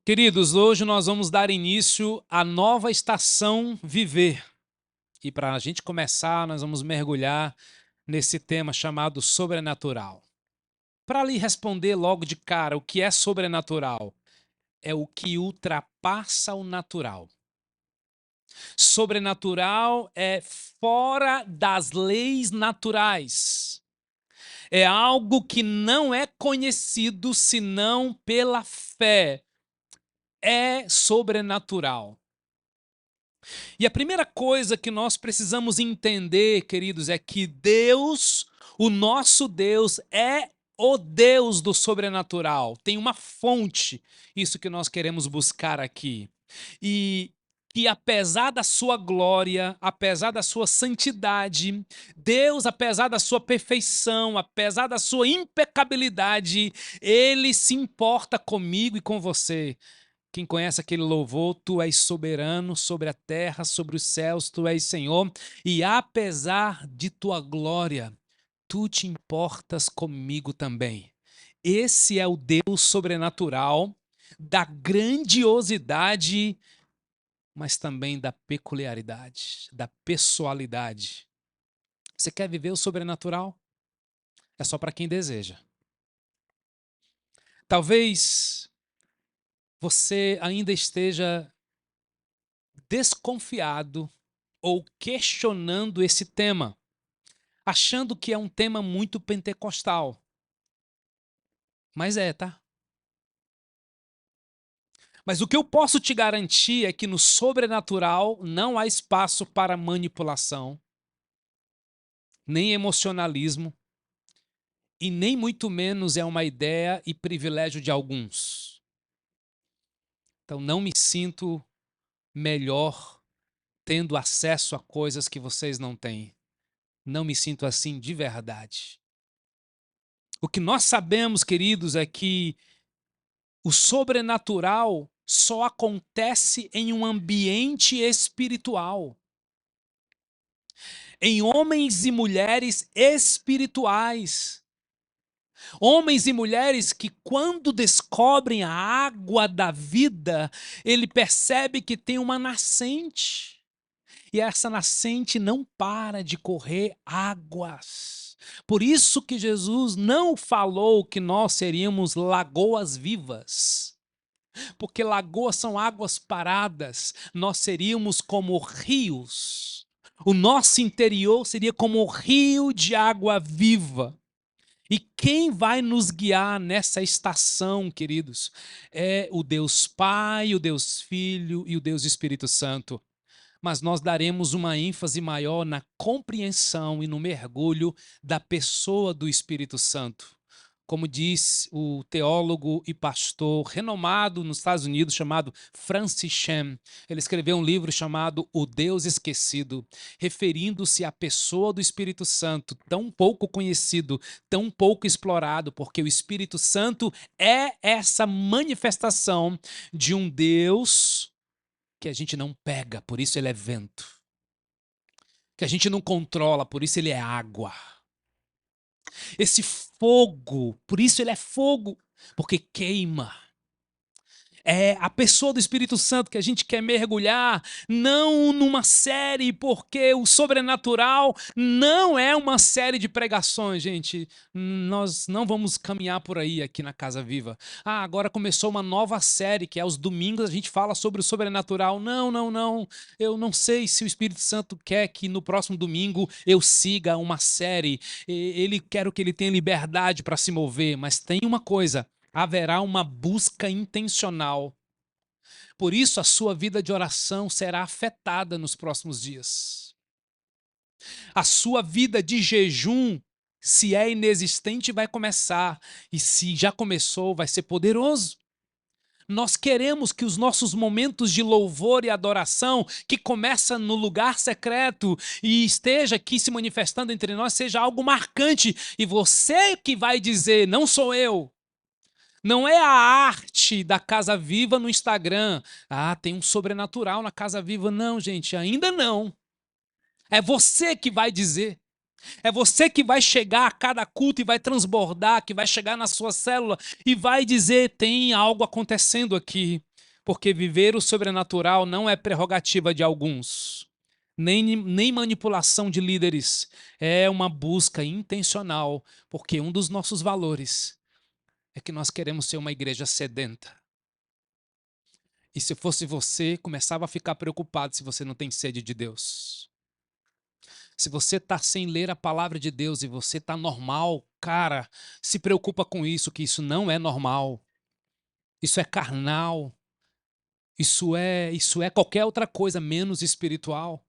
Queridos, hoje nós vamos dar início à nova estação Viver. E para a gente começar, nós vamos mergulhar nesse tema chamado sobrenatural. Para lhe responder logo de cara, o que é sobrenatural? É o que ultrapassa o natural. Sobrenatural é fora das leis naturais. É algo que não é conhecido senão pela fé. É sobrenatural. E a primeira coisa que nós precisamos entender, queridos, é que Deus, o nosso Deus, é o Deus do sobrenatural. Tem uma fonte, isso que nós queremos buscar aqui. E que apesar da sua glória, apesar da sua santidade, Deus, apesar da sua perfeição, apesar da sua impecabilidade, Ele se importa comigo e com você. Quem conhece aquele louvor, tu és soberano sobre a terra, sobre os céus, tu és Senhor, e apesar de tua glória, tu te importas comigo também. Esse é o Deus sobrenatural, da grandiosidade, mas também da peculiaridade, da pessoalidade. Você quer viver o sobrenatural? É só para quem deseja. Talvez você ainda esteja desconfiado ou questionando esse tema, achando que é um tema muito pentecostal. Mas é, tá? Mas o que eu posso te garantir é que no sobrenatural não há espaço para manipulação, nem emocionalismo, e nem muito menos é uma ideia e privilégio de alguns. Então não me sinto melhor tendo acesso a coisas que vocês não têm. Não me sinto assim de verdade. O que nós sabemos, queridos, é que o sobrenatural só acontece em um ambiente espiritual, em homens e mulheres espirituais. Homens e mulheres que, quando descobrem a água da vida, ele percebe que tem uma nascente. E essa nascente não para de correr águas. Por isso que Jesus não falou que nós seríamos lagoas vivas. Porque lagoas são águas paradas, nós seríamos como rios. O nosso interior seria como um rio de água viva. E quem vai nos guiar nessa estação, queridos, é o Deus Pai, o Deus Filho e o Deus Espírito Santo. Mas nós daremos uma ênfase maior na compreensão e no mergulho da pessoa do Espírito Santo. Como diz o teólogo e pastor renomado nos Estados Unidos, chamado Francis Chan. Ele escreveu um livro chamado O Deus Esquecido, referindo-se à pessoa do Espírito Santo, tão pouco conhecido, tão pouco explorado, porque o Espírito Santo é essa manifestação de um Deus que a gente não pega, por isso ele é vento. Que a gente não controla, por isso ele é água. Esse fogo, por isso ele é fogo, porque queima. É a pessoa do Espírito Santo que a gente quer mergulhar, não numa série, porque o sobrenatural não é uma série de pregações, gente. Nós não vamos caminhar por aí aqui na Casa Viva. Ah, agora começou uma nova série, que é aos domingos a gente fala sobre o sobrenatural. Não, não, não. Eu não sei se o Espírito Santo quer que no próximo domingo eu siga uma série. Ele quer que ele tenha liberdade para se mover, mas tem uma coisa: haverá uma busca intencional. Por isso, a sua vida de oração será afetada nos próximos dias. A sua vida de jejum, se é inexistente, vai começar. E se já começou, vai ser poderoso. Nós queremos que os nossos momentos de louvor e adoração, que começa no lugar secreto e esteja aqui se manifestando entre nós, seja algo marcante. E você que vai dizer, não sou eu. Não é a arte da Casa Viva no Instagram. Ah, tem um sobrenatural na Casa Viva. Não, gente, ainda não. É você que vai dizer. É você que vai chegar a cada culto e vai transbordar, que vai chegar na sua célula e vai dizer: tem algo acontecendo aqui. Porque viver o sobrenatural não é prerrogativa de alguns, nem manipulação de líderes. É uma busca intencional, porque um dos nossos valores é que nós queremos ser uma igreja sedenta. E se fosse você, começava a ficar preocupado se você não tem sede de Deus. Se você está sem ler a palavra de Deus e você está normal, cara, se preocupa com isso, que isso não é normal. Isso é carnal. Isso é qualquer outra coisa menos espiritual.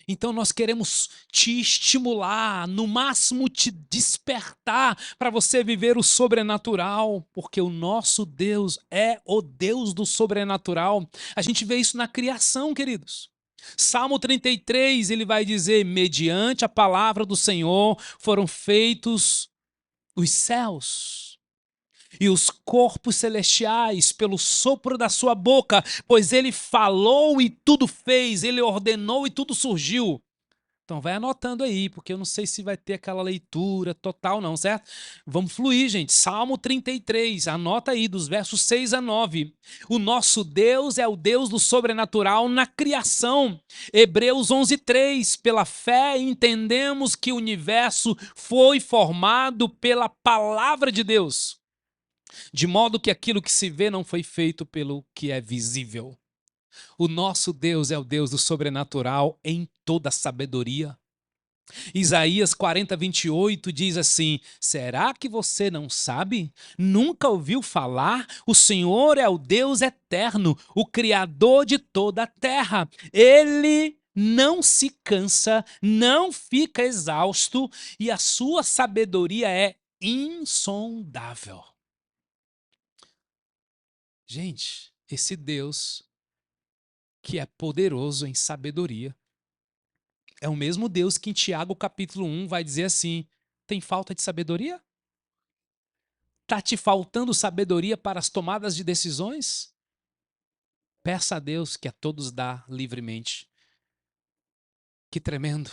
Então nós queremos te estimular, no máximo te despertar para você viver o sobrenatural, porque o nosso Deus é o Deus do sobrenatural. A gente vê isso na criação, queridos. Salmo 33, ele vai dizer: mediante a palavra do Senhor foram feitos os céus e os corpos celestiais pelo sopro da sua boca, pois ele falou e tudo fez, ele ordenou e tudo surgiu. Então vai anotando aí, porque eu não sei se vai ter aquela leitura total não, certo? Vamos fluir, gente. Salmo 33, anota aí dos versos 6 a 9. O nosso Deus é o Deus do sobrenatural na criação. Hebreus 11:3, pela fé entendemos que o universo foi formado pela palavra de Deus, de modo que aquilo que se vê não foi feito pelo que é visível. O nosso Deus é o Deus do sobrenatural em toda sabedoria. Isaías 40:28 diz assim: será que você não sabe? Nunca ouviu falar? O Senhor é o Deus eterno, o Criador de toda a terra. Ele não se cansa, não fica exausto e a sua sabedoria é insondável. Gente, esse Deus que é poderoso em sabedoria é o mesmo Deus que em Tiago capítulo 1 vai dizer assim: tem falta de sabedoria? Está te faltando sabedoria para as tomadas de decisões? Peça a Deus que a todos dá livremente. Que tremendo.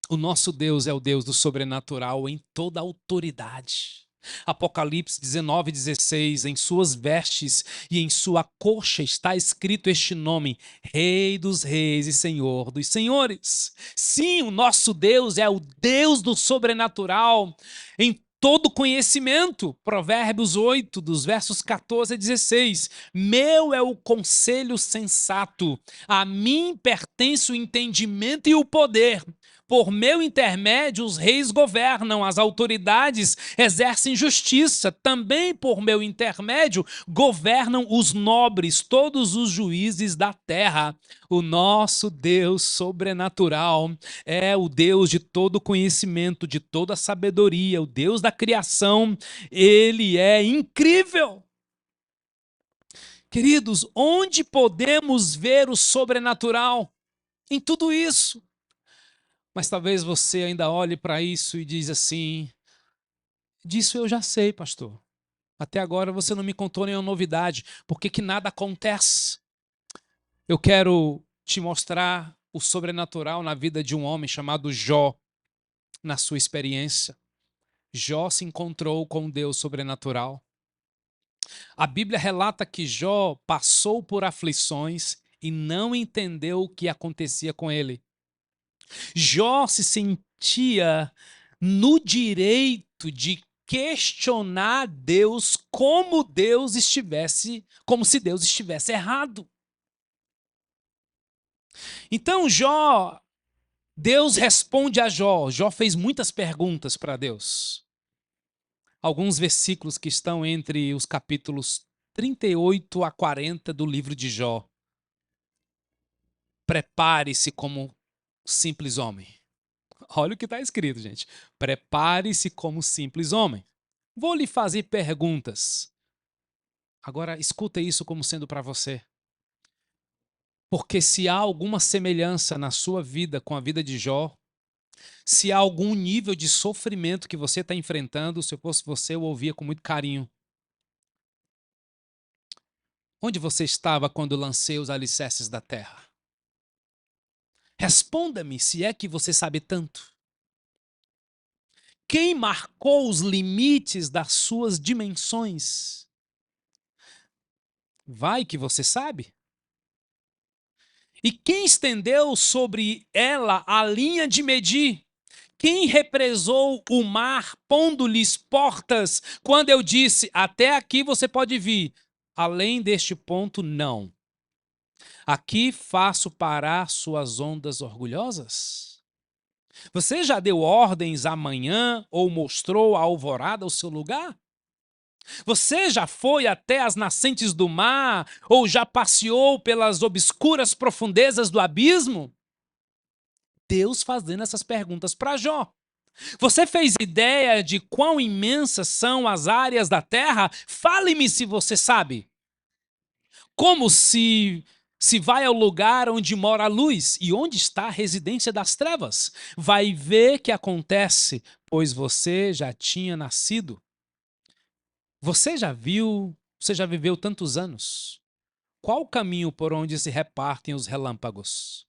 O nosso Deus é o Deus do sobrenatural em toda autoridade. Apocalipse 19:16, em suas vestes e em sua coxa está escrito este nome: Rei dos reis e Senhor dos senhores. Sim, o nosso Deus é o Deus do sobrenatural em todo conhecimento. Provérbios 8, dos versos 14 a 16. Meu é o conselho sensato, a mim pertence o entendimento e o poder. Por meu intermédio, os reis governam, as autoridades exercem justiça. Também por meu intermédio, governam os nobres, todos os juízes da terra. O nosso Deus sobrenatural é o Deus de todo conhecimento, de toda sabedoria, o Deus da criação. Ele é incrível. Queridos, onde podemos ver o sobrenatural? Em tudo isso. Mas talvez você ainda olhe para isso e diz assim: disso eu já sei, pastor. Até agora você não me contou nenhuma novidade. Por que que nada acontece? Eu quero te mostrar o sobrenatural na vida de um homem chamado Jó, na sua experiência. Jó se encontrou com Deus sobrenatural. A Bíblia relata que Jó passou por aflições e não entendeu o que acontecia com ele. Jó se sentia no direito de questionar Deus como se Deus estivesse errado. Então Deus responde a Jó. Jó fez muitas perguntas para Deus. Alguns versículos que estão entre os capítulos 38 a 40 do livro de Jó. Prepare-se como simples homem. Olha o que está escrito, gente. Prepare-se como simples homem. Vou lhe fazer perguntas. Agora, escuta isso como sendo para você. Porque se há alguma semelhança na sua vida com a vida de Jó, se há algum nível de sofrimento que você está enfrentando, se eu fosse você, eu ouvia com muito carinho. Onde você estava quando lancei os alicerces da terra? Responda-me, se é que você sabe tanto. Quem marcou os limites das suas dimensões? Vai que você sabe. E quem estendeu sobre ela a linha de medir? Quem represou o mar, pondo-lhes portas, quando eu disse, até aqui você pode vir, além deste ponto, não. Aqui faço parar suas ondas orgulhosas? Você já deu ordens amanhã ou mostrou a alvorada o seu lugar? Você já foi até as nascentes do mar ou já passeou pelas obscuras profundezas do abismo? Deus fazendo essas perguntas para Jó. Você fez ideia de quão imensas são as áreas da terra? Fale-me se você sabe. Como se vai ao lugar onde mora a luz e onde está a residência das trevas? Vai ver que acontece, pois você já tinha nascido. Você já viu, você já viveu tantos anos. Qual o caminho por onde se repartem os relâmpagos?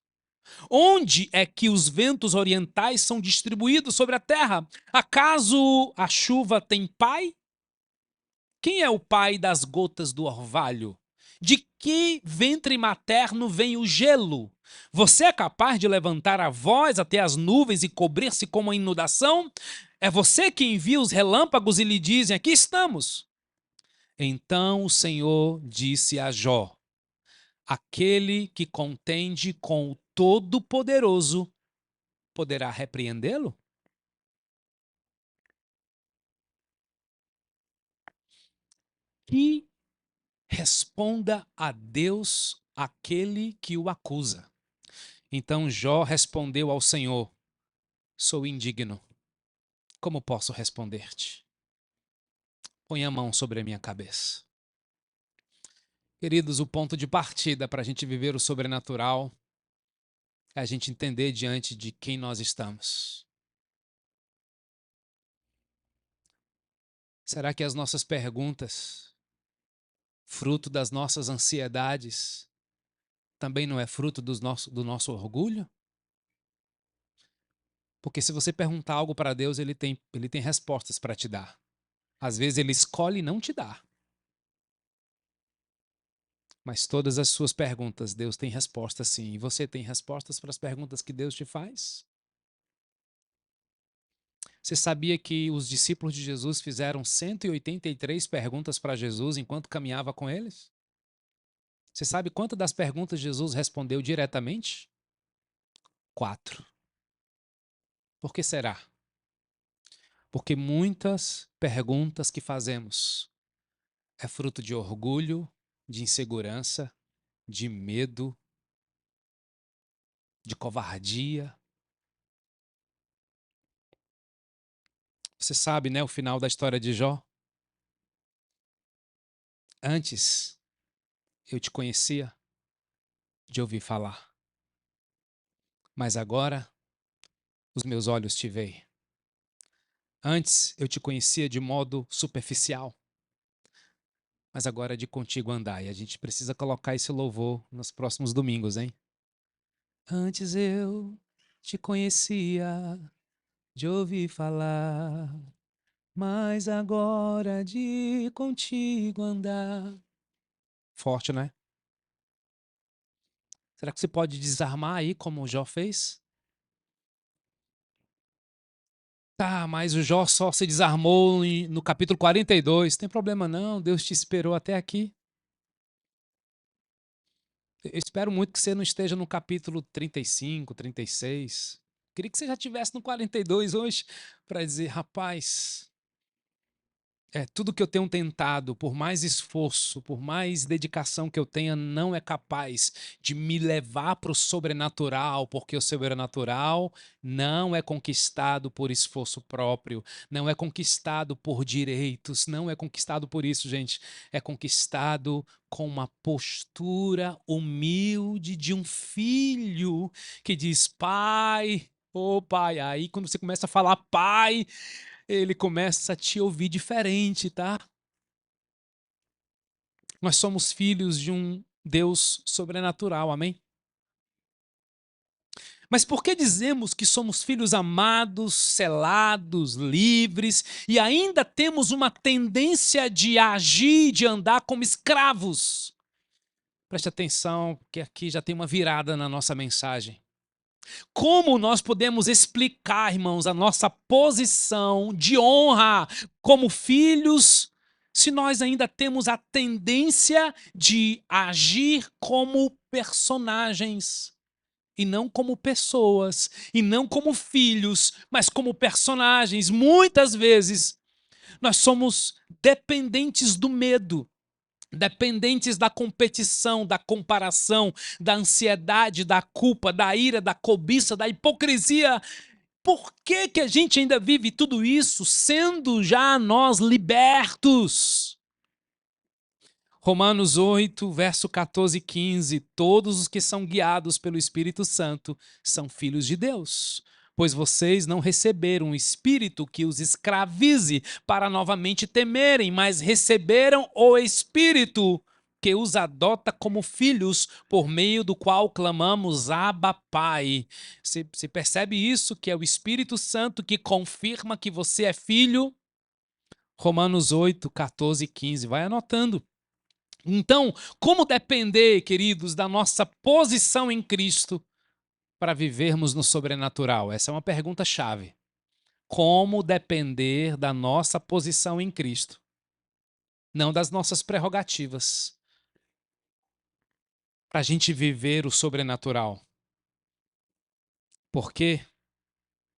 Onde é que os ventos orientais são distribuídos sobre a terra? Acaso a chuva tem pai? Quem é o pai das gotas do orvalho? De que ventre materno vem o gelo? Você é capaz de levantar a voz até as nuvens e cobrir-se com uma inundação? É você que envia os relâmpagos e lhe dizem: aqui estamos. Então o Senhor disse a Jó: aquele que contende com o Todo-Poderoso poderá repreendê-lo? Que responda a Deus aquele que o acusa. Então Jó respondeu ao Senhor: sou indigno. Como posso responder-te? Põe a mão sobre a minha cabeça. Queridos, o ponto de partida para a gente viver o sobrenatural é a gente entender diante de quem nós estamos. Será que as nossas perguntas, fruto das nossas ansiedades, também não é fruto do nosso orgulho? Porque se você perguntar algo para Deus, ele tem respostas para te dar. Às vezes ele escolhe não te dar. Mas todas as suas perguntas, Deus tem respostas sim. E você tem respostas para as perguntas que Deus te faz? Você sabia que os discípulos de Jesus fizeram 183 perguntas para Jesus enquanto caminhava com eles? Você sabe quantas das perguntas Jesus respondeu diretamente? 4. Por que será? Porque muitas perguntas que fazemos é fruto de orgulho, de insegurança, de medo, de covardia. Você sabe, né, o final da história de Jó? Antes eu te conhecia de ouvir falar, mas agora os meus olhos te veem. Antes eu te conhecia de modo superficial, mas agora é de contigo andar. E a gente precisa colocar esse louvor nos próximos domingos, hein? Antes eu te conhecia de ouvir falar, mas agora de contigo andar. Forte, né? Será que você pode desarmar aí como o Jó fez? Tá, mas o Jó só se desarmou no capítulo 42. Tem problema não, Deus te esperou até aqui. Eu espero muito que você não esteja no capítulo 35, 36. Queria que você já estivesse no 42 hoje para dizer, rapaz, tudo que eu tenho tentado, por mais esforço, por mais dedicação que eu tenha, não é capaz de me levar para o sobrenatural, porque o sobrenatural não é conquistado por esforço próprio, não é conquistado por direitos, não é conquistado por isso, gente. É conquistado com uma postura humilde de um filho que diz, pai, ô pai. Aí quando você começa a falar pai, ele começa a te ouvir diferente, tá? Nós somos filhos de um Deus sobrenatural, amém? Mas por que dizemos que somos filhos amados, selados, livres e ainda temos uma tendência de agir, de andar como escravos? Preste atenção, porque aqui já tem uma virada na nossa mensagem. Como nós podemos explicar, irmãos, a nossa posição de honra como filhos, se nós ainda temos a tendência de agir como personagens, e não como pessoas, e não como filhos, mas como personagens? Muitas vezes nós somos dependentes do medo, dependentes da competição, da comparação, da ansiedade, da culpa, da ira, da cobiça, da hipocrisia. Por que que a gente ainda vive tudo isso, sendo já nós libertos? Romanos 8, verso 14 e 15. Todos os que são guiados pelo Espírito Santo são filhos de Deus. Pois vocês não receberam um espírito que os escravize para novamente temerem, mas receberam o Espírito que os adota como filhos, por meio do qual clamamos Abba, Pai. Você percebe isso? Que é o Espírito Santo que confirma que você é filho? Romanos 8, 14 e 15. Vai anotando. Então, como depender, queridos, da nossa posição em Cristo para vivermos no sobrenatural? Essa é uma pergunta-chave. Como depender da nossa posição em Cristo? Não das nossas prerrogativas. Para a gente viver o sobrenatural. Porque,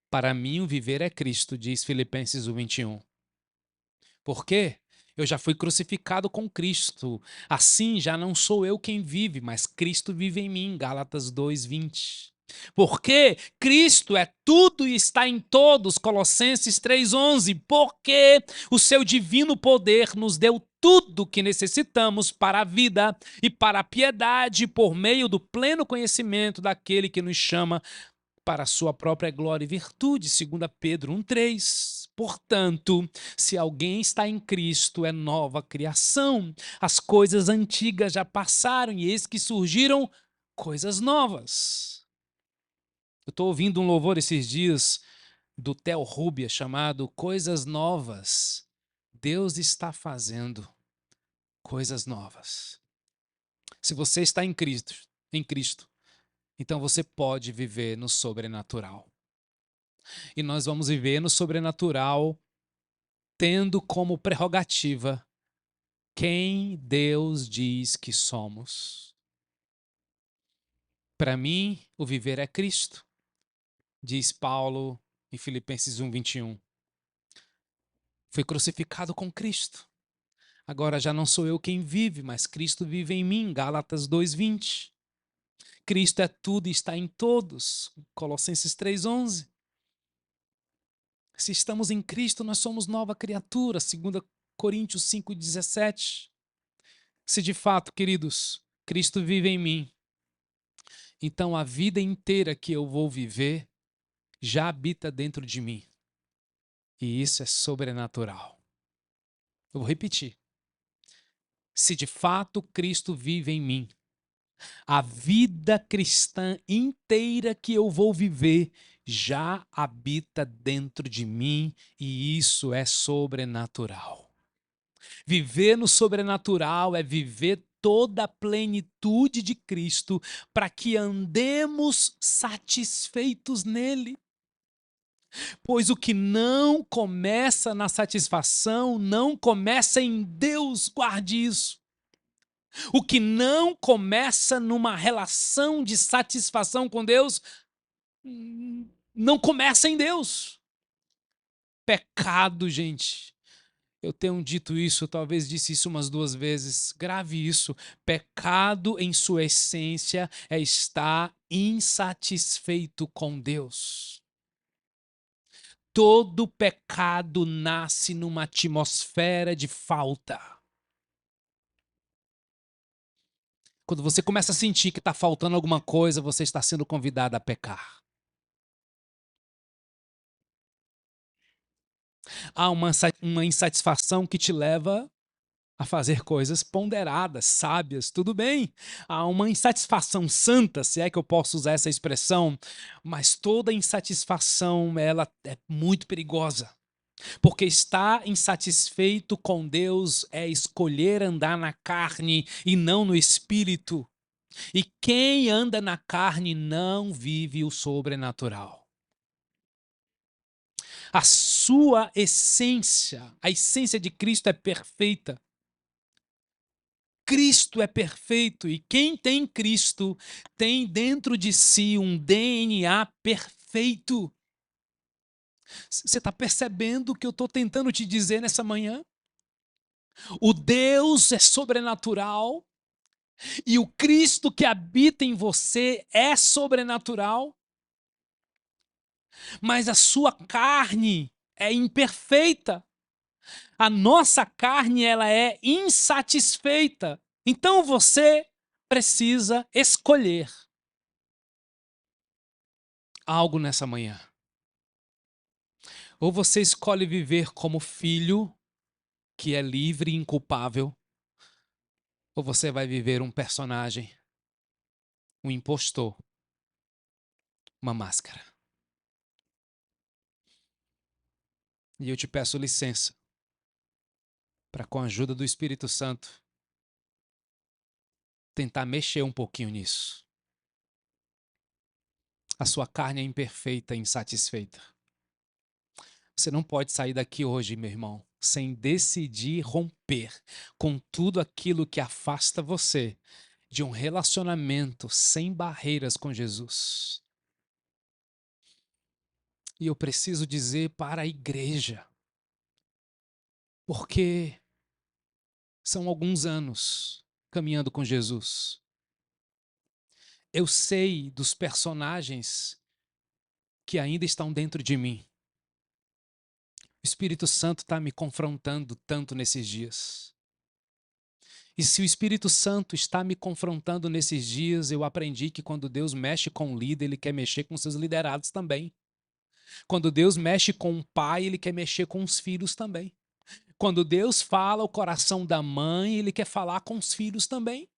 para mim, o viver é Cristo, diz Filipenses 1:21. Por quê? Eu já fui crucificado com Cristo. Assim já não sou eu quem vive, mas Cristo vive em mim. Gálatas 2:20. Porque Cristo é tudo e está em todos. Colossenses 3:11. Porque o seu divino poder nos deu tudo que necessitamos para a vida e para a piedade por meio do pleno conhecimento daquele que nos chama para a sua própria glória e virtude, 2 Pedro 1:3. Portanto, se alguém está em Cristo, é nova criação. As coisas antigas já passaram e eis que surgiram coisas novas. Eu estou ouvindo um louvor esses dias do Theo Rubia chamado Coisas Novas. Deus está fazendo coisas novas. Se você está em Cristo, então você pode viver no sobrenatural. E nós vamos viver no sobrenatural tendo como prerrogativa quem Deus diz que somos. Para mim, o viver é Cristo, diz Paulo em Filipenses 1:21. Fui crucificado com Cristo. Agora já não sou eu quem vive, mas Cristo vive em mim, Gálatas 2:20. Cristo é tudo e está em todos, Colossenses 3:11. Se estamos em Cristo, nós somos nova criatura, 2 Coríntios 5:17. Se de fato, queridos, Cristo vive em mim, então a vida inteira que eu vou viver já habita dentro de mim. E isso é sobrenatural. Eu vou repetir. Se de fato Cristo vive em mim, a vida cristã inteira que eu vou viver já habita dentro de mim e isso é sobrenatural. Viver no sobrenatural é viver toda a plenitude de Cristo para que andemos satisfeitos nele. Pois o que não começa na satisfação, não começa em Deus, guarde isso. O que não começa numa relação de satisfação com Deus, não começa em Deus. Pecado, gente. Eu tenho dito isso, talvez disse isso umas 2 vezes. Grave isso. Pecado, em sua essência, é estar insatisfeito com Deus. Todo pecado nasce numa atmosfera de falta. Quando você começa a sentir que está faltando alguma coisa, você está sendo convidado a pecar. Há uma insatisfação que te leva a fazer coisas ponderadas, sábias, tudo bem. Há uma insatisfação santa, se é que eu posso usar essa expressão, mas toda insatisfação ela é muito perigosa. Porque estar insatisfeito com Deus é escolher andar na carne e não no espírito. E quem anda na carne não vive o sobrenatural. A sua essência, a essência de Cristo é perfeita. Cristo é perfeito e quem tem Cristo tem dentro de si um DNA perfeito. Você está percebendo o que eu estou tentando te dizer nessa manhã? O Deus é sobrenatural e o Cristo que habita em você é sobrenatural, mas a sua carne é imperfeita. A nossa carne ela é insatisfeita. Então você precisa escolher algo nessa manhã. Ou você escolhe viver como filho, que é livre e inculpável, ou você vai viver um personagem, um impostor, uma máscara. E eu te peço licença para, com a ajuda do Espírito Santo, tentar mexer um pouquinho nisso. A sua carne é imperfeita e insatisfeita. Você não pode sair daqui hoje, meu irmão, sem decidir romper com tudo aquilo que afasta você de um relacionamento sem barreiras com Jesus. E eu preciso dizer para a igreja, porque são alguns anos caminhando com Jesus. Eu sei dos personagens que ainda estão dentro de mim. O Espírito Santo está me confrontando tanto nesses dias. E se o Espírito Santo está me confrontando nesses dias, eu aprendi que quando Deus mexe com o líder, Ele quer mexer com seus liderados também. Quando Deus mexe com o pai, Ele quer mexer com os filhos também. Quando Deus fala o coração da mãe, Ele quer falar com os filhos também.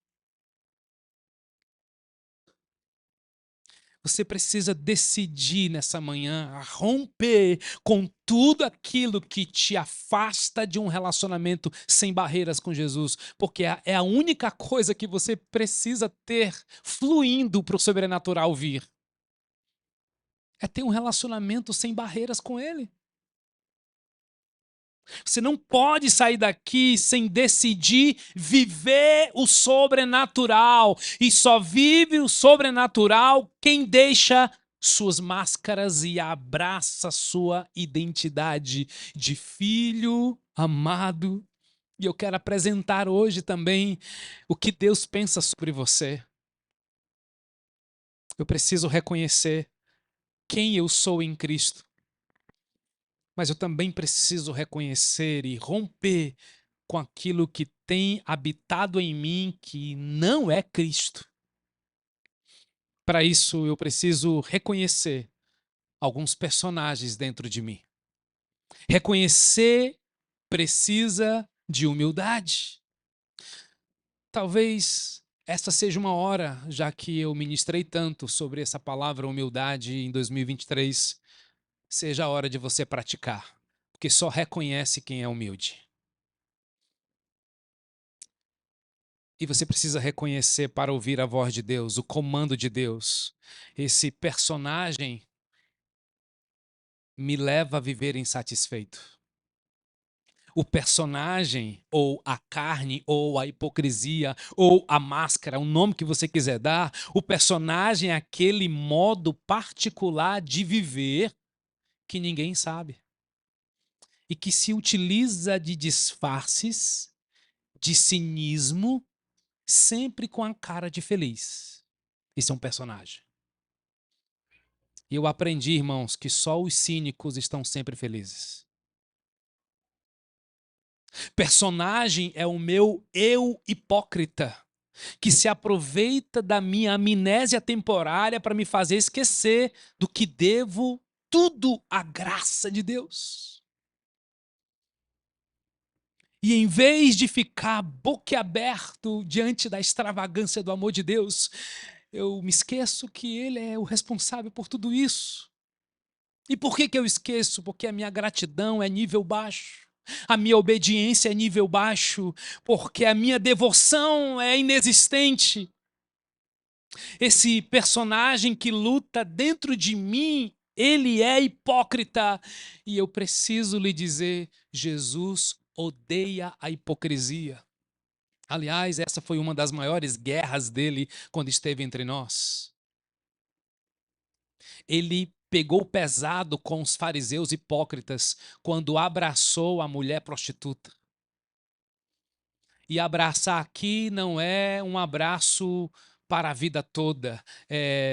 Você precisa decidir nessa manhã a romper com tudo aquilo que te afasta de um relacionamento sem barreiras com Jesus, porque é a única coisa que você precisa ter fluindo para o sobrenatural vir. É ter um relacionamento sem barreiras com Ele. Você não pode sair daqui sem decidir viver o sobrenatural. E só vive o sobrenatural quem deixa suas máscaras e abraça sua identidade de filho amado. E eu quero apresentar hoje também o que Deus pensa sobre você. Eu preciso reconhecer quem eu sou em Cristo. Mas eu também preciso reconhecer e romper com aquilo que tem habitado em mim que não é Cristo. Para isso, eu preciso reconhecer alguns personagens dentro de mim. Reconhecer precisa de humildade. Talvez esta seja uma hora, já que eu ministrei tanto sobre essa palavra humildade em 2023, seja a hora de você praticar, porque só reconhece quem é humilde. E você precisa reconhecer para ouvir a voz de Deus, o comando de Deus. Esse personagem me leva a viver insatisfeito. O personagem, ou a carne, ou a hipocrisia, ou a máscara, o nome que você quiser dar, o personagem é aquele modo particular de viver que ninguém sabe. E que se utiliza de disfarces, de cinismo, sempre com a cara de feliz. Esse é um personagem. E eu aprendi, irmãos, que só os cínicos estão sempre felizes. Personagem é o meu eu hipócrita, que se aproveita da minha amnésia temporária para me fazer esquecer do que devo tudo à graça de Deus. E em vez de ficar boquiaberto diante da extravagância do amor de Deus, eu me esqueço que Ele é o responsável por tudo isso. E por que eu esqueço? Porque a minha gratidão é nível baixo. A minha obediência é nível baixo, porque a minha devoção é inexistente. Esse personagem que luta dentro de mim, ele é hipócrita. E eu preciso lhe dizer, Jesus odeia a hipocrisia. Aliás, essa foi uma das maiores guerras dele quando esteve entre nós. Ele pegou pesado com os fariseus hipócritas quando abraçou a mulher prostituta. E abraçar aqui não é um abraço para a vida toda.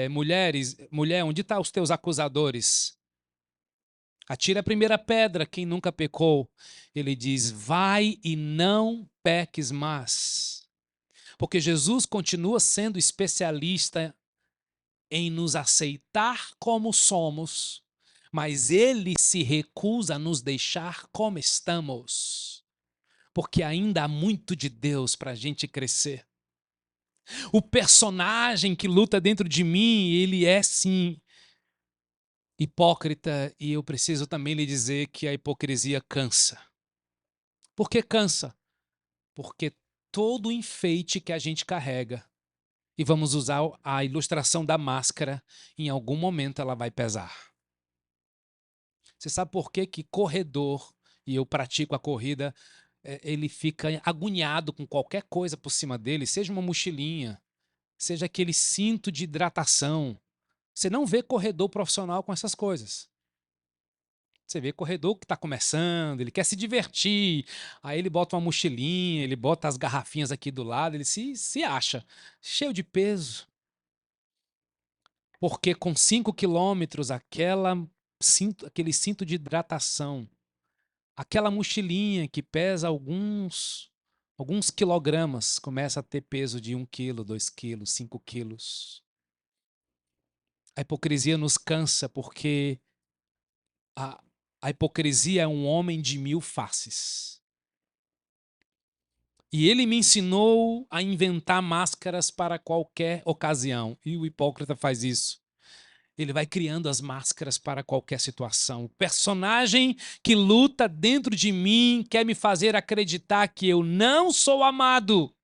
Mulher, onde estão os teus acusadores? Atira a primeira pedra, quem nunca pecou. Ele diz, vai e não peques mais. Porque Jesus continua sendo especialista em nos aceitar como somos, mas ele se recusa a nos deixar como estamos, porque ainda há muito de Deus para a gente crescer. O personagem que luta dentro de mim, ele é sim hipócrita, e eu preciso também lhe dizer que a hipocrisia cansa. Por que cansa? Porque todo o enfeite que a gente carrega, e vamos usar a ilustração da máscara, em algum momento ela vai pesar. Você sabe por que que corredor, e eu pratico a corrida, ele fica agoniado com qualquer coisa por cima dele, seja uma mochilinha, seja aquele cinto de hidratação. Você não vê corredor profissional com essas coisas. Você vê corredor que está começando, ele quer se divertir, aí ele bota uma mochilinha, ele bota as garrafinhas aqui do lado, ele se acha cheio de peso. Porque com 5 quilômetros, aquele cinto de hidratação, aquela mochilinha que pesa alguns quilogramas, começa a ter peso de 1 quilo, 2 quilos, 5 quilos. A hipocrisia nos cansa porque a, a hipocrisia é um homem de 1000 faces. E ele me ensinou a inventar máscaras para qualquer ocasião. E o hipócrita faz isso. Ele vai criando as máscaras para qualquer situação. O personagem que luta dentro de mim quer me fazer acreditar que eu não sou amado.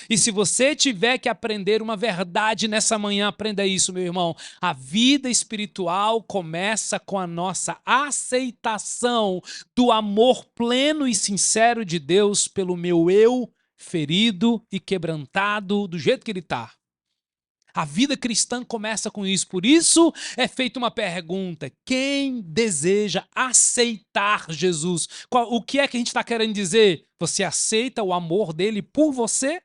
E se você tiver que aprender uma verdade nessa manhã, aprenda isso, meu irmão. A vida espiritual começa com a nossa aceitação do amor pleno e sincero de Deus pelo meu eu ferido e quebrantado do jeito que ele está. A vida cristã começa com isso. Por isso é feita uma pergunta: quem deseja aceitar Jesus? O que é que a gente está querendo dizer? Você aceita o amor dele por você?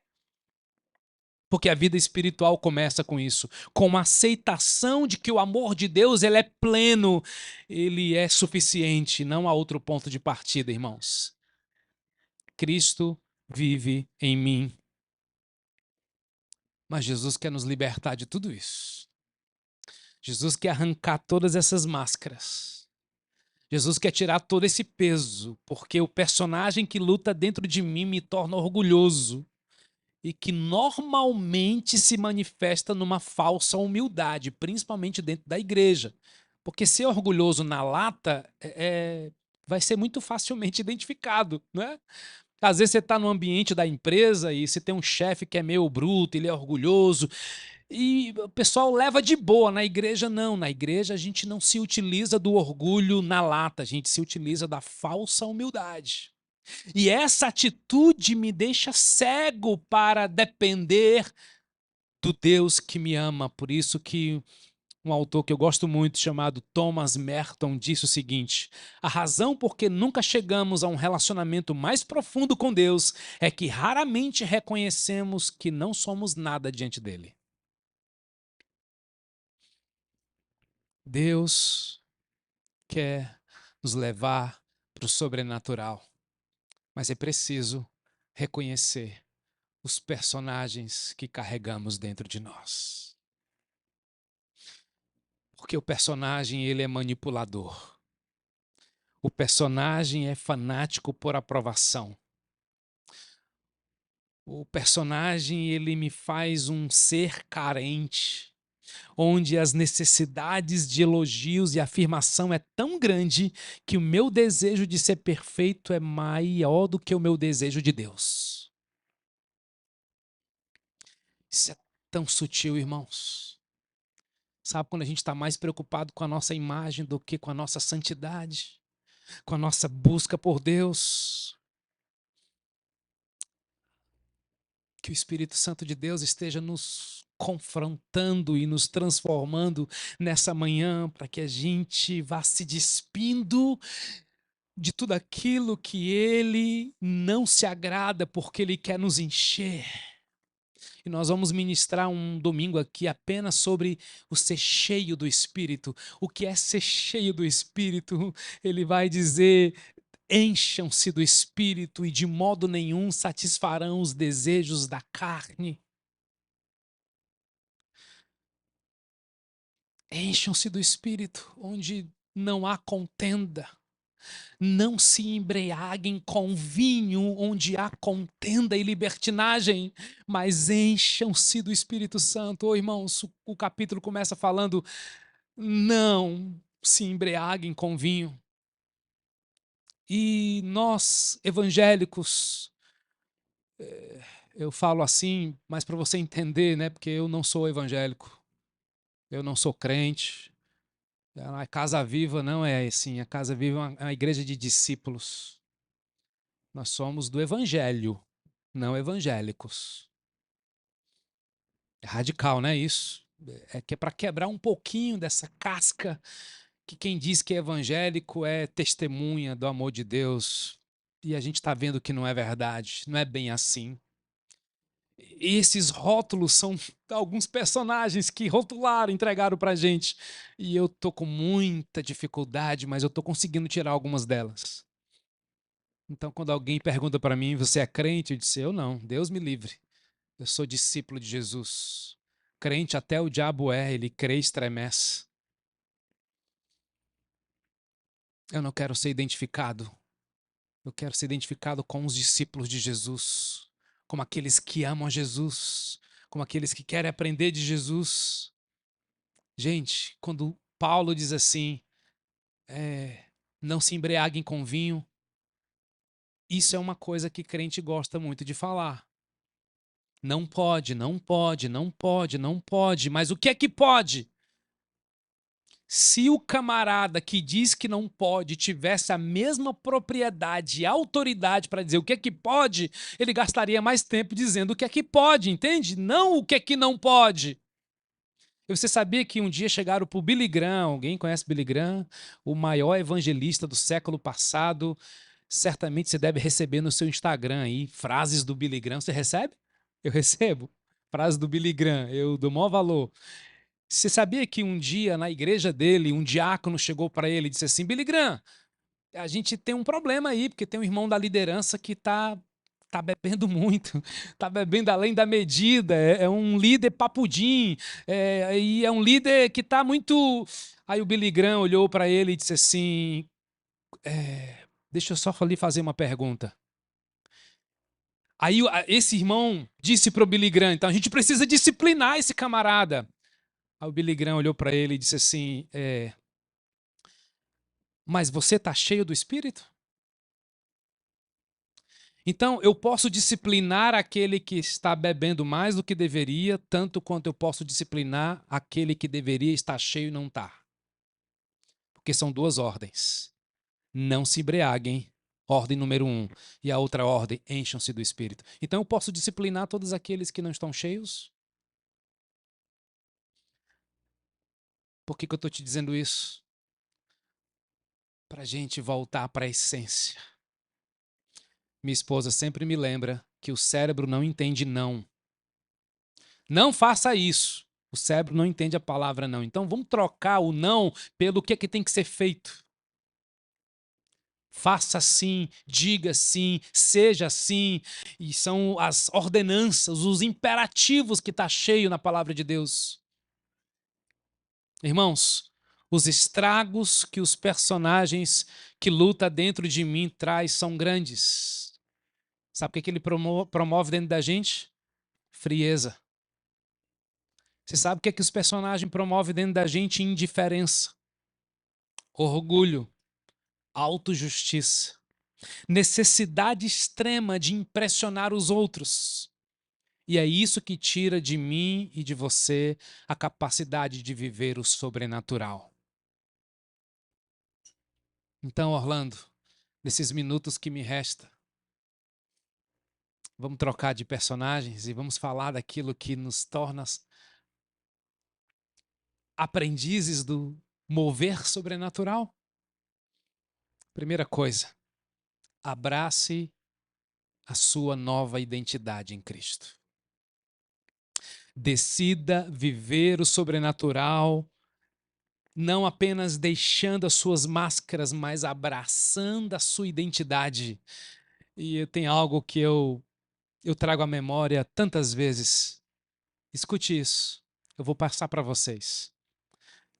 Porque a vida espiritual começa com isso, com a aceitação de que o amor de Deus ele é pleno, ele é suficiente, não há outro ponto de partida, irmãos. Cristo vive em mim. Mas Jesus quer nos libertar de tudo isso. Jesus quer arrancar todas essas máscaras. Jesus quer tirar todo esse peso, porque o personagem que luta dentro de mim me torna orgulhoso e que normalmente se manifesta numa falsa humildade, principalmente dentro da igreja. Porque ser orgulhoso na lata vai ser muito facilmente identificado, né? Às vezes você está no ambiente da empresa e você tem um chefe que é meio bruto, ele é orgulhoso, e o pessoal leva de boa. Na igreja, não. Na igreja, a gente não se utiliza do orgulho na lata, a gente se utiliza da falsa humildade. E essa atitude me deixa cego para depender do Deus que me ama. Por isso que um autor que eu gosto muito, chamado Thomas Merton, disse o seguinte: a razão por que nunca chegamos a um relacionamento mais profundo com Deus é que raramente reconhecemos que não somos nada diante dele. Deus quer nos levar para o sobrenatural, mas é preciso reconhecer os personagens que carregamos dentro de nós. Porque o personagem, ele é manipulador. O personagem é fanático por aprovação. O personagem, ele me faz um ser carente. onde as necessidades de elogios e afirmação é tão grande que o meu desejo de ser perfeito é maior do que o meu desejo de Deus. Isso é tão sutil, irmãos. Sabe quando a gente está mais preocupado com a nossa imagem do que com a nossa santidade, com a nossa busca por Deus? Que o Espírito Santo de Deus esteja nos confrontando e nos transformando nessa manhã, para que a gente vá se despindo de tudo aquilo que Ele não se agrada, porque Ele quer nos encher. E nós vamos ministrar um domingo aqui apenas sobre o ser cheio do Espírito. O que é ser cheio do Espírito? Ele vai dizer: encham-se do Espírito e de modo nenhum satisfarão os desejos da carne. Encham-se do Espírito, onde não há contenda. Não se embriaguem com vinho, onde há contenda e libertinagem, mas encham-se do Espírito Santo. Oh, irmãos, o capítulo começa falando: não se embriaguem com vinho. E nós, evangélicos, eu falo assim, mas para você entender, né? Porque eu não sou evangélico, eu não sou crente. A Casa Viva não é assim. A Casa Viva é uma igreja de discípulos. Nós somos do Evangelho, não evangélicos. É radical, né? Isso. É que é para quebrar um pouquinho dessa casca que quem diz que é evangélico é testemunha do amor de Deus. E a gente está vendo que não é verdade. Não é bem assim. Esses rótulos são alguns personagens que rotularam, entregaram pra gente. E eu tô com muita dificuldade, mas eu tô conseguindo tirar algumas delas. Então, quando alguém pergunta para mim, você é crente? Eu disse, eu não, Deus me livre. Eu sou discípulo de Jesus. Crente até o diabo é, ele crê e estremece. Eu não quero ser identificado. Eu quero ser identificado com os discípulos de Jesus, como aqueles que amam a Jesus, como aqueles que querem aprender de Jesus. Gente, quando Paulo diz assim, não se embriaguem com vinho, isso é uma coisa que crente gosta muito de falar. Não pode, não pode, não pode, não pode. Mas o que é que pode? Se o camarada que diz que não pode tivesse a mesma propriedade e autoridade para dizer o que é que pode, ele gastaria mais tempo dizendo o que é que pode, entende? Não o que é que não pode. E você sabia que um dia chegaram para o Billy Graham, alguém conhece Billy Graham? O maior evangelista do século passado. Certamente você deve receber no seu Instagram aí frases do Billy Graham. Você recebe? Eu recebo. Frases do Billy Graham, eu dou maior valor. Você sabia que um dia na igreja dele, um diácono chegou para ele e disse assim: Billy Graham, a gente tem um problema aí, porque tem um irmão da liderança que tá bebendo muito, tá bebendo além da medida, é um líder papudim, e é um líder que tá muito... Aí o Billy Graham olhou para ele e disse assim, deixa eu só ali fazer uma pergunta. Aí esse irmão disse para o Billy Graham, então a gente precisa disciplinar esse camarada. Aí o Billy Graham olhou para ele e disse assim, mas você está cheio do Espírito? Então, eu posso disciplinar aquele que está bebendo mais do que deveria, tanto quanto eu posso disciplinar aquele que deveria estar cheio e não está. Porque são duas ordens. Não se embriaguem, ordem número 1. E a outra ordem, encham-se do Espírito. Então, eu posso disciplinar todos aqueles que não estão cheios? Por que eu estou te dizendo isso? Para a gente voltar para a essência. Minha esposa sempre me lembra que o cérebro não entende não. Não faça isso. O cérebro não entende a palavra não. Então vamos trocar o não pelo que tem que ser feito. Faça sim, diga sim, seja sim. E são as ordenanças, os imperativos que está cheio na palavra de Deus. Irmãos, os estragos que os personagens que lutam dentro de mim traz são grandes. Sabe o que ele promove dentro da gente? Frieza. Você sabe o que é que os personagens promovem dentro da gente? Indiferença, orgulho, autojustiça, necessidade extrema de impressionar os outros. E é isso que tira de mim e de você a capacidade de viver o sobrenatural. Então, Orlando, nesses minutos que me resta, vamos trocar de personagens e vamos falar daquilo que nos torna aprendizes do mover sobrenatural. Primeira coisa, abrace a sua nova identidade em Cristo. Decida viver o sobrenatural, não apenas deixando as suas máscaras, mas abraçando a sua identidade. E tem algo que eu trago à memória tantas vezes. Escute isso. Eu vou passar para vocês.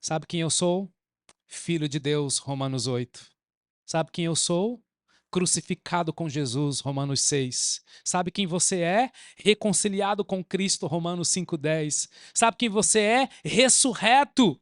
Sabe quem eu sou? Filho de Deus, Romanos 8. Sabe quem eu sou? Crucificado com Jesus, Romanos 6. Sabe quem você é? Reconciliado com Cristo, Romanos 5:10. Sabe quem você é? Ressurreto.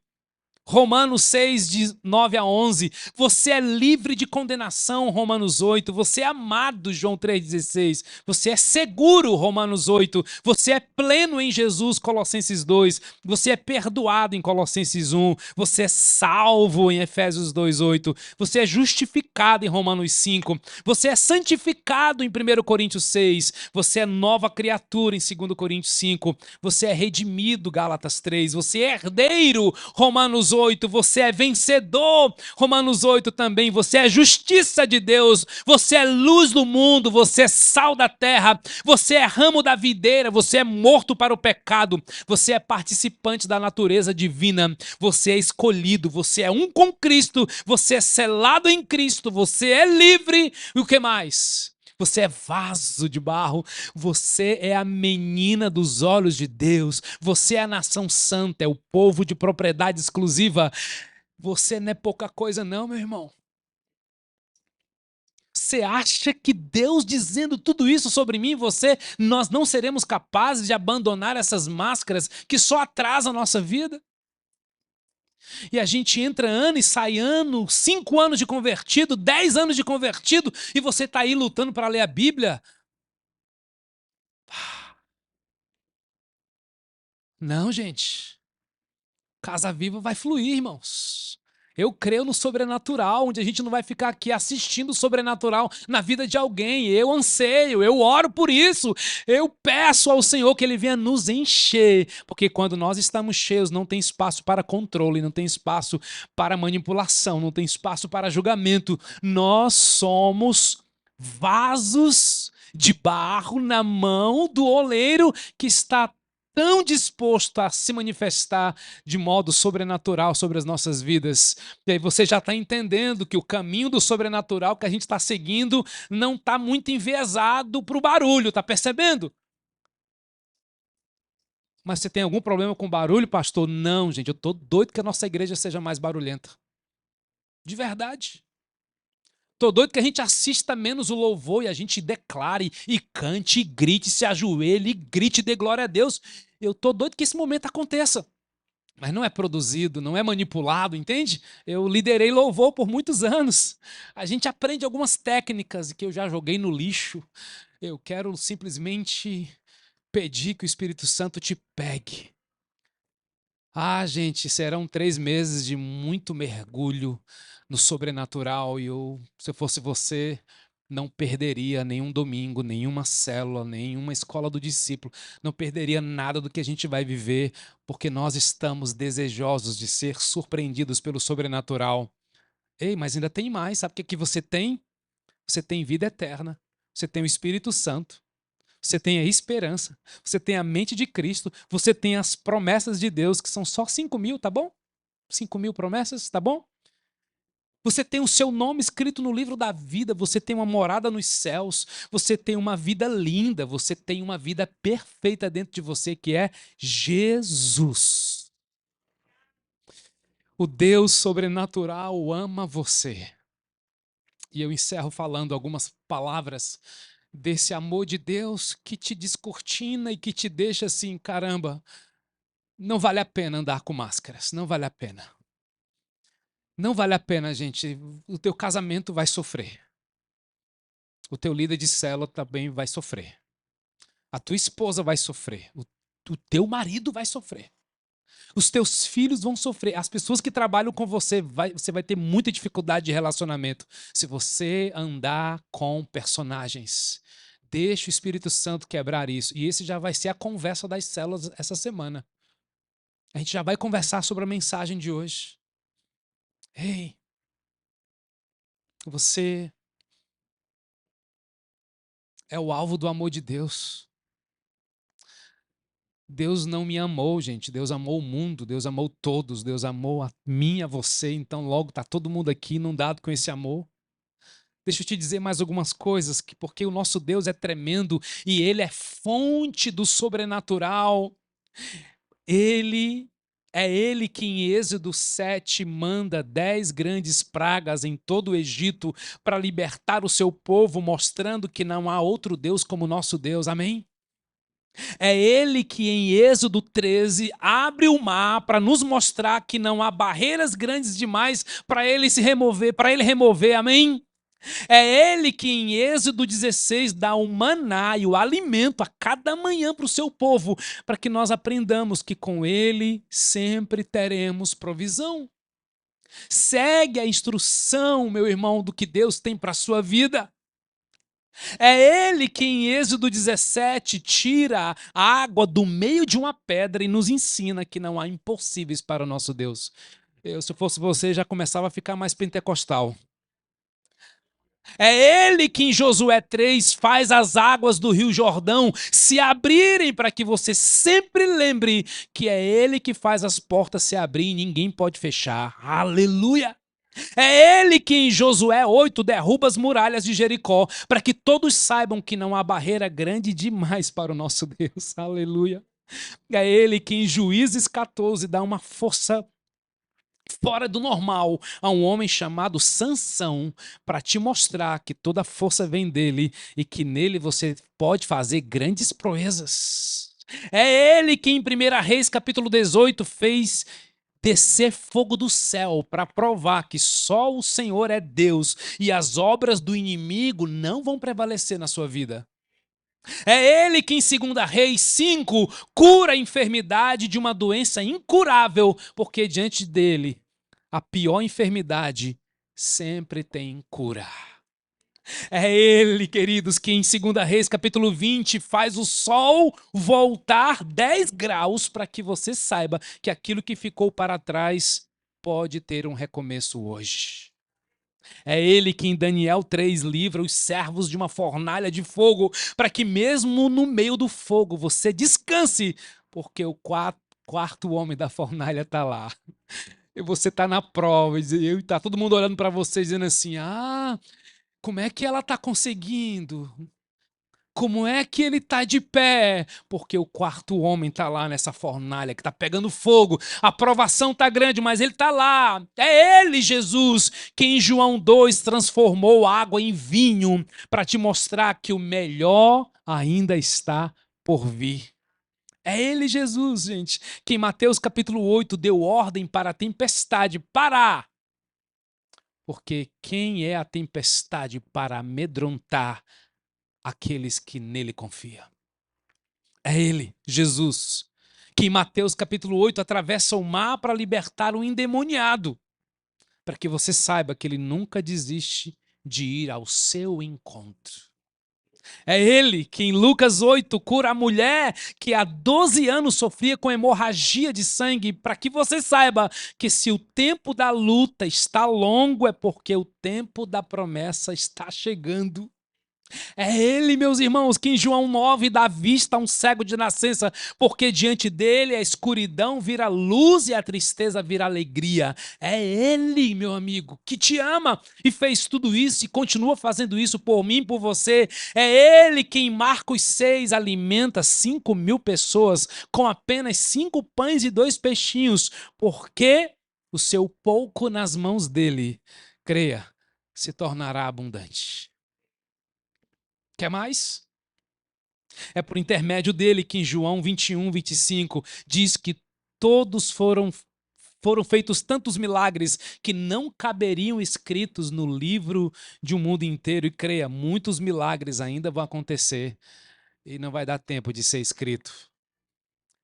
Romanos 6, de 9 a 11. Você é livre de condenação, Romanos 8. Você é amado, João 3,16. Você é seguro, Romanos 8. Você é pleno em Jesus, Colossenses 2. Você é perdoado em Colossenses 1. Você é salvo em Efésios 2:8. Você é justificado em Romanos 5. Você é santificado em 1 Coríntios 6. Você é nova criatura em 2 Coríntios 5. Você é redimido, Gálatas 3. Você é herdeiro, Romanos 8, você é vencedor, Romanos 8 também, você é justiça de Deus, você é luz do mundo, você é sal da terra, você é ramo da videira, você é morto para o pecado, você é participante da natureza divina, você é escolhido, você é um com Cristo, você é selado em Cristo, você é livre, e o que mais? Você é vaso de barro, você é a menina dos olhos de Deus, você é a nação santa, é o povo de propriedade exclusiva. Você não é pouca coisa não, meu irmão. Você acha que Deus dizendo tudo isso sobre mim e você, nós não seremos capazes de abandonar essas máscaras que só atrasam a nossa vida? E a gente entra ano e sai ano, 5 anos de convertido, 10 anos de convertido, e você está aí lutando para ler a Bíblia? Não, gente. Casa Viva vai fluir, irmãos. Eu creio no sobrenatural, onde a gente não vai ficar aqui assistindo o sobrenatural na vida de alguém. Eu anseio, eu oro por isso. Eu peço ao Senhor que Ele venha nos encher, porque quando nós estamos cheios, não tem espaço para controle, não tem espaço para manipulação, não tem espaço para julgamento. Nós somos vasos de barro na mão do oleiro que está tão disposto a se manifestar de modo sobrenatural sobre as nossas vidas. E aí você já está entendendo que o caminho do sobrenatural que a gente está seguindo não está muito enviesado para o barulho, está percebendo? Mas você tem algum problema com barulho, pastor? Não, gente, eu estou doido que a nossa igreja seja mais barulhenta. De verdade. Tô doido que a gente assista menos o louvor e a gente declare e cante e grite, se ajoelhe e grite e dê glória a Deus. Eu tô doido que esse momento aconteça. Mas não é produzido, não é manipulado, entende? Eu liderei louvor por muitos anos. A gente aprende algumas técnicas que eu já joguei no lixo. Eu quero simplesmente pedir que o Espírito Santo te pegue. Ah, gente, serão 3 meses de muito mergulho no sobrenatural e eu, se eu fosse você, não perderia nenhum domingo, nenhuma célula, nenhuma escola do discípulo, não perderia nada do que a gente vai viver, porque nós estamos desejosos de ser surpreendidos pelo sobrenatural. Ei, mas ainda tem mais, sabe o que que você tem? Você tem vida eterna, você tem o Espírito Santo. Você tem a esperança, você tem a mente de Cristo, você tem as promessas de Deus, que são só 5.000, tá bom? 5.000 promessas, tá bom? Você tem o seu nome escrito no livro da vida, você tem uma morada nos céus, você tem uma vida linda, você tem uma vida perfeita dentro de você, que é Jesus. O Deus sobrenatural ama você. E eu encerro falando algumas palavras desse amor de Deus que te descortina e que te deixa assim, caramba, Não vale a pena andar com máscaras, não vale a pena. Não vale a pena, gente. O teu casamento vai sofrer. O teu líder de célula também vai sofrer. A tua esposa vai sofrer. O teu marido vai sofrer. Os teus filhos vão sofrer. As pessoas que trabalham com você, você vai ter muita dificuldade de relacionamento se você andar com personagens. Deixa o Espírito Santo quebrar isso. E esse já vai ser a conversa das células essa semana. A gente já vai conversar sobre a mensagem de hoje. Ei, você é o alvo do amor de Deus. Deus não me amou, gente. Deus amou o mundo, Deus amou todos, Deus amou a mim, a você. Então, logo está todo mundo aqui inundado com esse amor. Deixa eu te dizer mais algumas coisas, porque o nosso Deus é tremendo e Ele é fonte do sobrenatural. Ele que em Êxodo 7 manda 10 grandes pragas em todo o Egito para libertar o seu povo, mostrando que não há outro Deus como o nosso Deus. Amém? É ele que em Êxodo 13 abre o mar para nos mostrar que não há barreiras grandes demais para ele se remover, para ele remover. Amém? É ele que em Êxodo 16 dá o maná e o alimento a cada manhã para o seu povo, para que nós aprendamos que com ele sempre teremos provisão. Segue a instrução, meu irmão, do que Deus tem para a sua vida. É ele que em Êxodo 17 tira a água do meio de uma pedra e nos ensina que não há impossíveis para o nosso Deus. Eu, se fosse você, já começava a ficar mais pentecostal. É ele que em Josué 3 faz as águas do Rio Jordão se abrirem para que você sempre lembre que é ele que faz as portas se abrir e ninguém pode fechar. Aleluia! É ele que em Josué 8 derruba as muralhas de Jericó, para que todos saibam que não há barreira grande demais para o nosso Deus. Aleluia. É ele que em Juízes 14 dá uma força fora do normal a um homem chamado Sansão, para te mostrar que toda a força vem dele e que nele você pode fazer grandes proezas. É ele que em 1 Reis capítulo 18 fez descer fogo do céu para provar que só o Senhor é Deus e as obras do inimigo não vão prevalecer na sua vida. É ele que em 2 Reis 5 cura a enfermidade de uma doença incurável, porque diante dele a pior enfermidade sempre tem cura. É ele, queridos, que em 2 Reis, capítulo 20, faz o sol voltar 10 graus para que você saiba que aquilo que ficou para trás pode ter um recomeço hoje. É ele que em Daniel 3 livra os servos de uma fornalha de fogo para que mesmo no meio do fogo você descanse, porque o quarto homem da fornalha está lá. E você está na prova e está todo mundo olhando para você dizendo assim, como é que ela está conseguindo? Como é que ele está de pé? Porque o quarto homem está lá nessa fornalha que está pegando fogo. A provação está grande, mas ele está lá. É ele, Jesus, que em João 2 transformou água em vinho para te mostrar que o melhor ainda está por vir. É ele, Jesus, gente, que em Mateus capítulo 8 deu ordem para a tempestade parar. Porque quem é a tempestade para amedrontar aqueles que nele confiam? É ele, Jesus, que em Mateus capítulo 8 atravessa o mar para libertar o endemoniado, para que você saiba que ele nunca desiste de ir ao seu encontro. É ele que em Lucas 8 cura a mulher que há 12 anos sofria com hemorragia de sangue, para que você saiba que se o tempo da luta está longo é porque o tempo da promessa está chegando. É ele, meus irmãos, que em João 9 dá vista a um cego de nascença, porque diante dele a escuridão vira luz e a tristeza vira alegria. É ele, meu amigo, que te ama e fez tudo isso e continua fazendo isso por mim, por você. É ele que em Marcos 6 alimenta 5.000 pessoas com apenas 5 pães e 2 peixinhos, porque o seu pouco nas mãos dele, creia, se tornará abundante. Quer mais? É por intermédio dele que em João 21, 25 diz que todos foram feitos tantos milagres que não caberiam escritos no livro de um mundo inteiro. E creia, muitos milagres ainda vão acontecer e não vai dar tempo de ser escrito.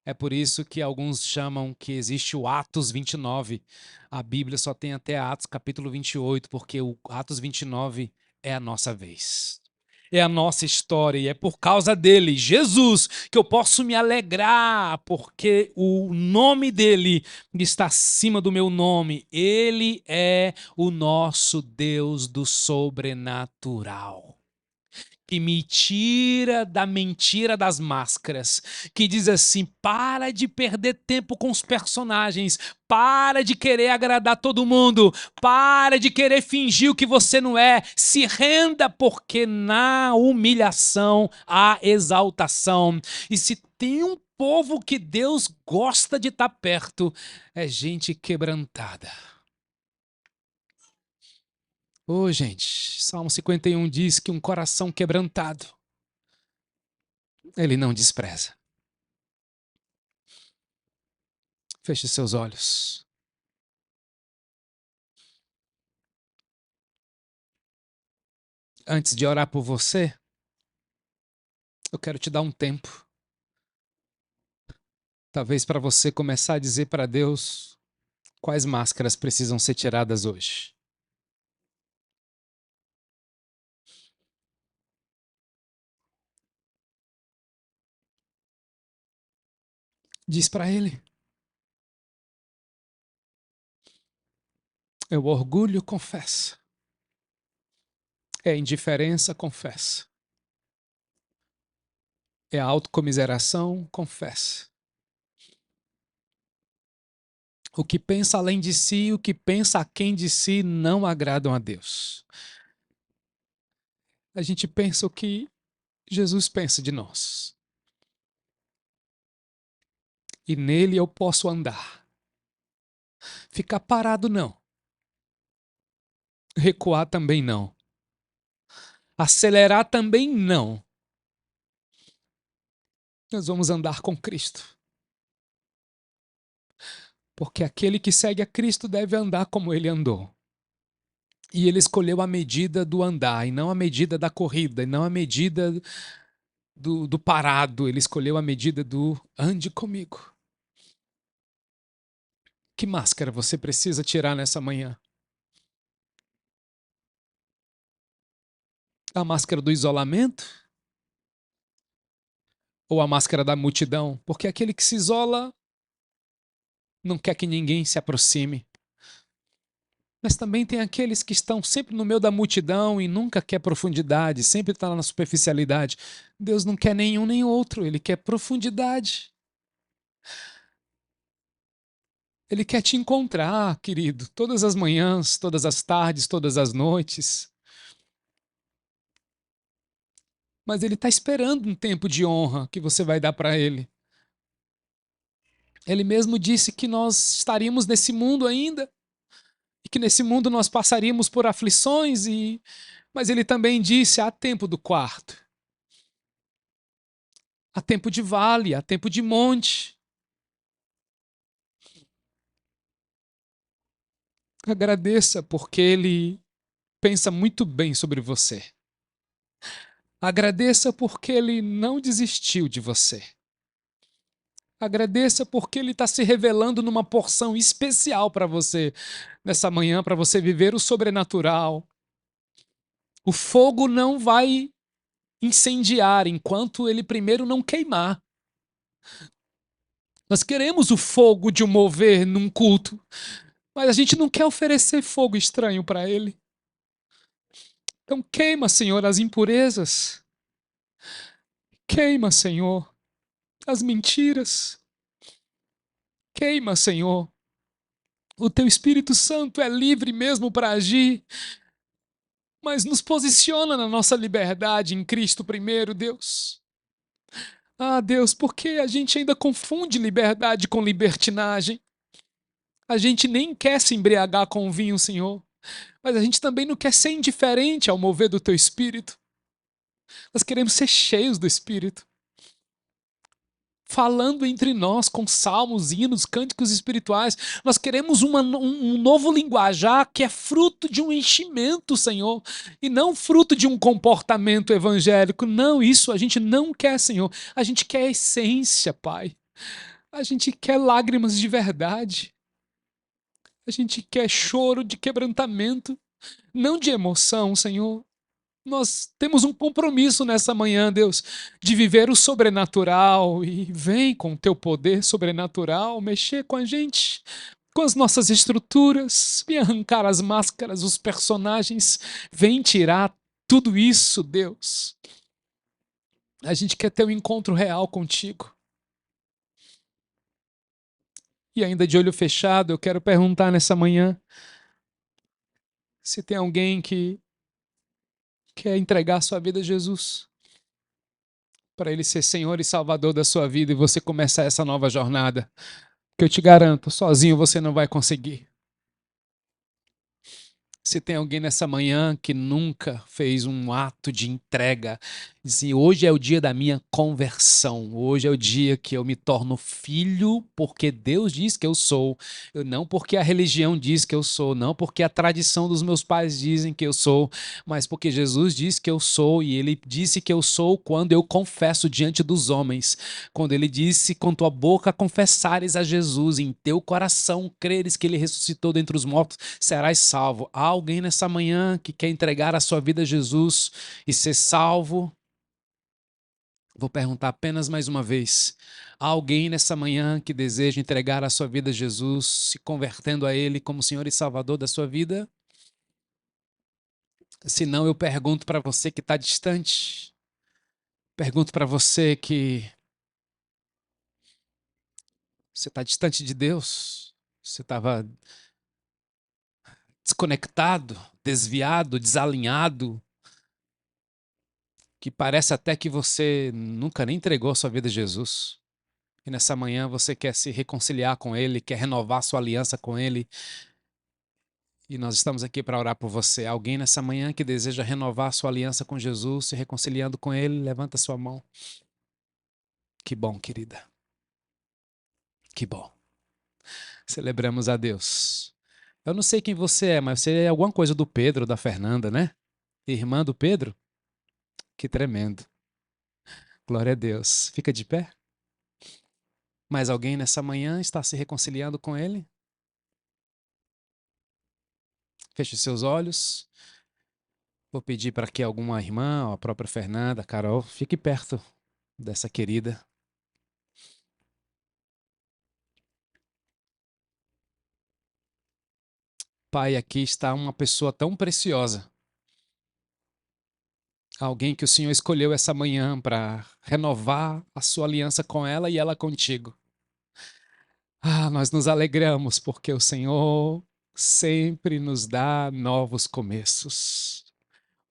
É por isso que alguns chamam que existe o Atos 29. A Bíblia só tem até Atos capítulo 28, porque o Atos 29 é a nossa vez. É a nossa história e é por causa dele, Jesus, que eu posso me alegrar, porque o nome dele está acima do meu nome. Ele é o nosso Deus do sobrenatural, que me tira da mentira das máscaras, que diz assim: para de perder tempo com os personagens, para de querer agradar todo mundo, para de querer fingir o que você não é, se renda, porque na humilhação há exaltação. E se tem um povo que Deus gosta de estar perto, é gente quebrantada. Ô, gente, Salmo 51 diz que um coração quebrantado ele não despreza. Feche seus olhos. Antes de orar por você, eu quero te dar um tempo. Talvez para você começar a dizer para Deus quais máscaras precisam ser tiradas hoje. Diz para Ele. É o orgulho, confessa. É a indiferença, confessa. É a autocomiseração, confessa. O que pensa além de si, o que pensa aquém de si, não agradam a Deus. A gente pensa o que Jesus pensa de nós. E nele eu posso andar. Ficar parado, não. Recuar também não. Acelerar também não. Nós vamos andar com Cristo. Porque aquele que segue a Cristo deve andar como ele andou. E ele escolheu a medida do andar, e não a medida da corrida, e não a medida do parado. Ele escolheu a medida do ande comigo. Que máscara você precisa tirar nessa manhã? A máscara do isolamento? Ou a máscara da multidão? Porque aquele que se isola não quer que ninguém se aproxime. Mas também tem aqueles que estão sempre no meio da multidão e nunca quer profundidade, sempre está na superficialidade. Deus não quer nenhum nem outro, Ele quer profundidade. Ele quer te encontrar, querido, todas as manhãs, todas as tardes, todas as noites. Mas Ele está esperando um tempo de honra que você vai dar para Ele. Ele mesmo disse que nós estaríamos nesse mundo ainda, e que nesse mundo nós passaríamos por aflições, mas Ele também disse: há tempo do quarto. Há tempo de vale, há tempo de monte. Agradeça porque Ele pensa muito bem sobre você. Agradeça porque Ele não desistiu de você. Agradeça porque Ele está se revelando numa porção especial para você nessa manhã, para você viver o sobrenatural. O fogo não vai incendiar enquanto ele primeiro não queimar. Nós queremos o fogo de um mover num culto, mas a gente não quer oferecer fogo estranho para Ele. Então queima, Senhor, as impurezas. Queima, Senhor, as mentiras. Queima, Senhor. O Teu Espírito Santo é livre mesmo para agir, mas nos posiciona na nossa liberdade em Cristo primeiro, Deus. Ah, Deus, porque a gente ainda confunde liberdade com libertinagem. A gente nem quer se embriagar com o vinho, Senhor, mas a gente também não quer ser indiferente ao mover do Teu Espírito. Nós queremos ser cheios do Espírito. falando entre nós com salmos, hinos, cânticos espirituais. Nós queremos um novo linguajar que é fruto de um enchimento, Senhor, e não fruto de um comportamento evangélico. Não, isso a gente não quer, Senhor. A gente quer a essência, Pai. A gente quer lágrimas de verdade. A gente quer choro de quebrantamento, não de emoção, Senhor. Nós temos um compromisso nessa manhã, Deus, de viver o sobrenatural, e vem com o teu poder sobrenatural mexer com a gente, com as nossas estruturas, vem arrancar as máscaras, os personagens, vem tirar tudo isso, Deus. A gente quer ter um encontro real contigo. E ainda de olho fechado, eu quero perguntar nessa manhã se tem alguém que quer entregar sua vida a Jesus, para Ele ser Senhor e Salvador da sua vida e você começar essa nova jornada. Que eu te garanto, sozinho você não vai conseguir. Se tem alguém nessa manhã que nunca fez um ato de entrega, diz, hoje é o dia da minha conversão, hoje é o dia que eu me torno filho porque Deus diz que eu sou, não porque a religião diz que eu sou, não porque a tradição dos meus pais dizem que eu sou, mas porque Jesus diz que eu sou e Ele disse que eu sou quando eu confesso diante dos homens, quando Ele disse, com tua boca confessares a Jesus, em teu coração creres que Ele ressuscitou dentre os mortos, serás salvo. Há alguém nessa manhã que quer entregar a sua vida a Jesus e ser salvo? Vou perguntar apenas mais uma vez. Há alguém nessa manhã que deseja entregar a sua vida a Jesus, se convertendo a Ele como Senhor e Salvador da sua vida? Se não, eu pergunto para você que está distante. Pergunto para você que você está distante de Deus. Você estava desconectado, desviado, desalinhado, que parece até que você nunca nem entregou a sua vida a Jesus. E nessa manhã você quer se reconciliar com Ele, quer renovar sua aliança com Ele. E nós estamos aqui para orar por você. Alguém nessa manhã que deseja renovar sua aliança com Jesus, se reconciliando com Ele, levanta sua mão. Que bom, querida. Que bom. Celebramos a Deus. Eu não sei quem você é, mas você é alguma coisa do Pedro, da Fernanda, né? Irmã do Pedro? Que tremendo. Glória a Deus. Fica de pé. Mais alguém nessa manhã está se reconciliando com Ele? Feche seus olhos. Vou pedir para que alguma irmã, ou a própria Fernanda, a Carol, fique perto dessa querida. Pai, aqui está uma pessoa tão preciosa. Alguém que o Senhor escolheu essa manhã para renovar a sua aliança com ela e ela contigo. Ah, nós nos alegramos porque o Senhor sempre nos dá novos começos.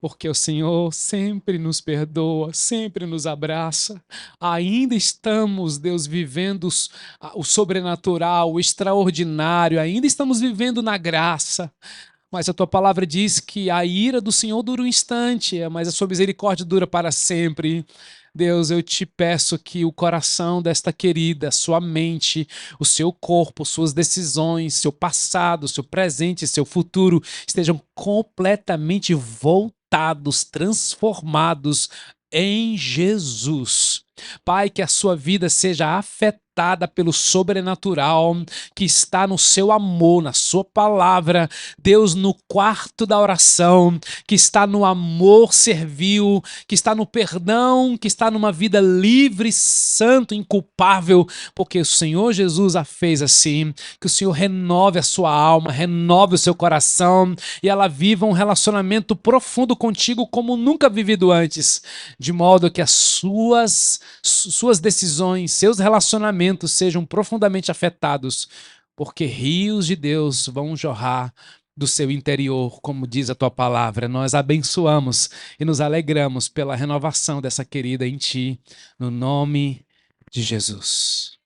Porque o Senhor sempre nos perdoa, sempre nos abraça. Ainda estamos, Deus, vivendo o sobrenatural, o extraordinário, ainda estamos vivendo na graça. Mas a tua palavra diz que a ira do Senhor dura um instante, mas a sua misericórdia dura para sempre. Deus, eu te peço que o coração desta querida, sua mente, o seu corpo, suas decisões, seu passado, seu presente, seu futuro estejam completamente voltados, transformados em Jesus. Pai, que a sua vida seja afetada pelo sobrenatural que está no seu amor, na sua palavra, Deus, no quarto da oração, que está no amor servil, que está no perdão, que está numa vida livre, santo, inculpável, porque o Senhor Jesus a fez assim. Que o Senhor renove a sua alma, renove o seu coração e ela viva um relacionamento profundo contigo como nunca vivido antes, de modo que as suas decisões, seus relacionamentos sejam profundamente afetados, porque rios de Deus vão jorrar do seu interior, como diz a tua palavra. Nós abençoamos e nos alegramos pela renovação dessa querida em ti, no nome de Jesus.